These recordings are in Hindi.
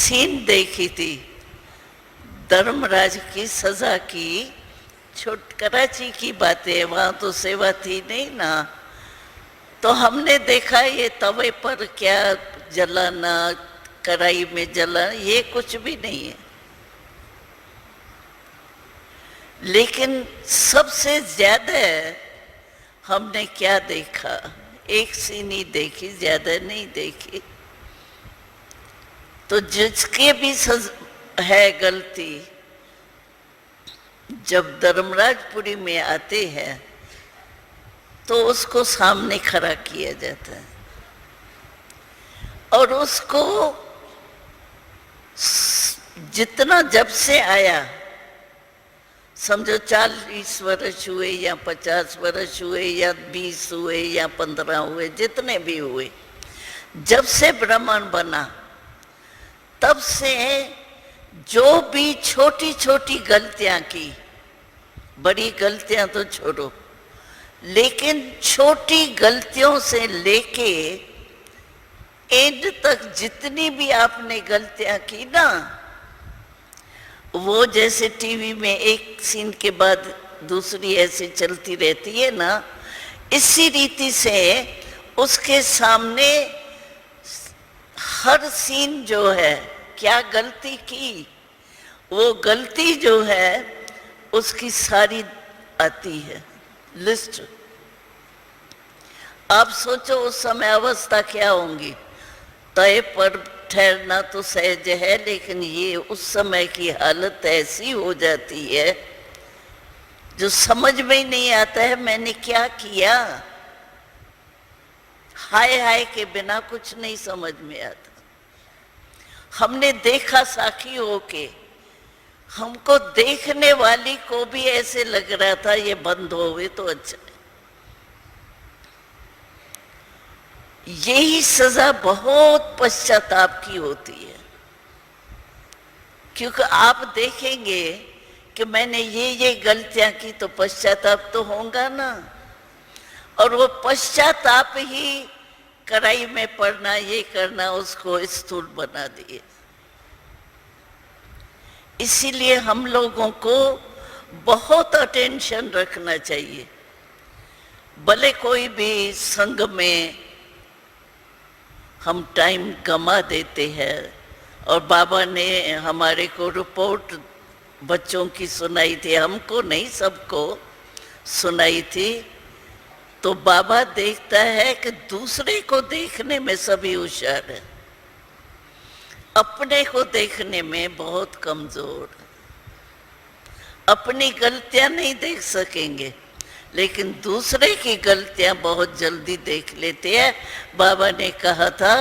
सीन देखी थी धर्मराज की सजा की, कराची की बातें है, वहां तो सेवा थी नहीं ना। तो हमने देखा ये तवे पर क्या जलाना, कढ़ाई में जलाना, ये कुछ भी नहीं है। लेकिन सबसे ज्यादा हमने क्या देखा, एक सीन ही देखी, ज्यादा नहीं देखी। तो जिसके भी है गलती, जब धर्मराजपुरी में आते हैं तो उसको सामने खड़ा किया जाता है और उसको जितना जब से आया, समझो 40 वर्ष हुए या 50 वर्ष हुए या 20 हुए या 15 हुए, जितने भी हुए, जब से ब्राह्मण बना तब से जो भी छोटी छोटी गलतियां की, बड़ी गलतियां तो छोड़ो, लेकिन छोटी गलतियों से लेके एंड तक जितनी भी आपने गलतियां की ना, वो जैसे टीवी में एक सीन के बाद दूसरी ऐसे चलती रहती है ना, इसी रीति से उसके सामने हर सीन जो है, क्या गलती की, वो गलती जो है उसकी सारी आती है लिस्ट। आप सोचो उस समय अवस्था क्या होंगी। तय पर ठहरना तो सहज है, लेकिन ये उस समय की हालत ऐसी हो जाती है जो समझ में ही नहीं आता है मैंने क्या किया। हाय हाय के बिना कुछ नहीं समझ में आता। हमने देखा साखी होके, हमको देखने वाली को भी ऐसे लग रहा था ये बंद होवे तो अच्छा है। यही सजा बहुत पश्चाताप की होती है, क्योंकि आप देखेंगे कि मैंने ये गलतियां की तो पश्चाताप तो होगा ना, और वो पश्चाताप ही कढ़ाई में पड़ना, ये करना, उसको स्थूल बना दिए। इसीलिए हम लोगों को बहुत अटेंशन रखना चाहिए। भले कोई भी संघ में हम टाइम गमा देते हैं, और बाबा ने हमारे को रिपोर्ट बच्चों की सुनाई थी, हमको नहीं सबको सुनाई थी। तो बाबा देखता है कि दूसरे को देखने में सभी होशियार है, अपने को देखने में बहुत कमजोर। अपनी गलतियां नहीं देख सकेंगे, लेकिन दूसरे की गलतियां बहुत जल्दी देख लेते हैं। बाबा ने कहा था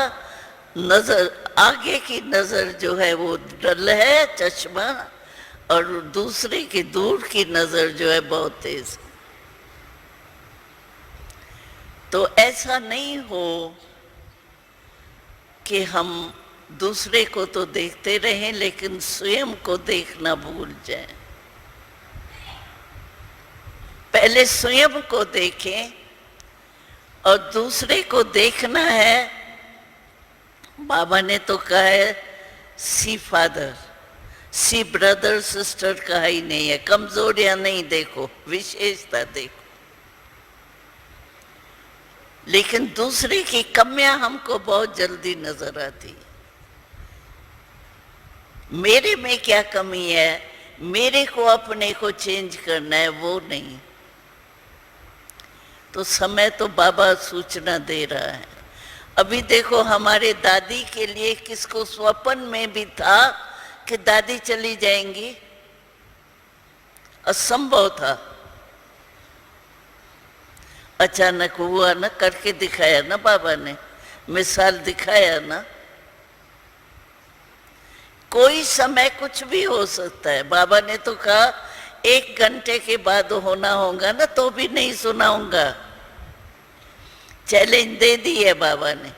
नजर, आगे की नजर जो है वो डल है चश्मा, और दूसरे की दूर की नजर जो है बहुत तेज। तो ऐसा नहीं हो कि हम दूसरे को तो देखते रहें लेकिन स्वयं को देखना भूल जाएं। पहले स्वयं को देखें और दूसरे को देखना है। बाबा ने तो कहा है सी फादर, सी ब्रदर सिस्टर कहा ही नहीं है। कमजोरियां नहीं देखो, विशेषता देखो। लेकिन दूसरे की कमियां हमको बहुत जल्दी नजर आती है। मेरे में क्या कमी है, मेरे को अपने को चेंज करना है, वो नहीं। तो समय तो बाबा सूचना दे रहा है। अभी देखो हमारे दादी के लिए किसको स्वप्न में भी था कि दादी चली जाएंगी, असंभव था। अचानक हुआ ना, करके दिखाया ना बाबा ने, मिसाल दिखाया ना। कोई समय कुछ भी हो सकता है। बाबा ने तो कहा 1 घंटे के बाद होना होगा ना, तो भी नहीं सुनाऊंगा। चैलेंज दे दी है बाबा ने।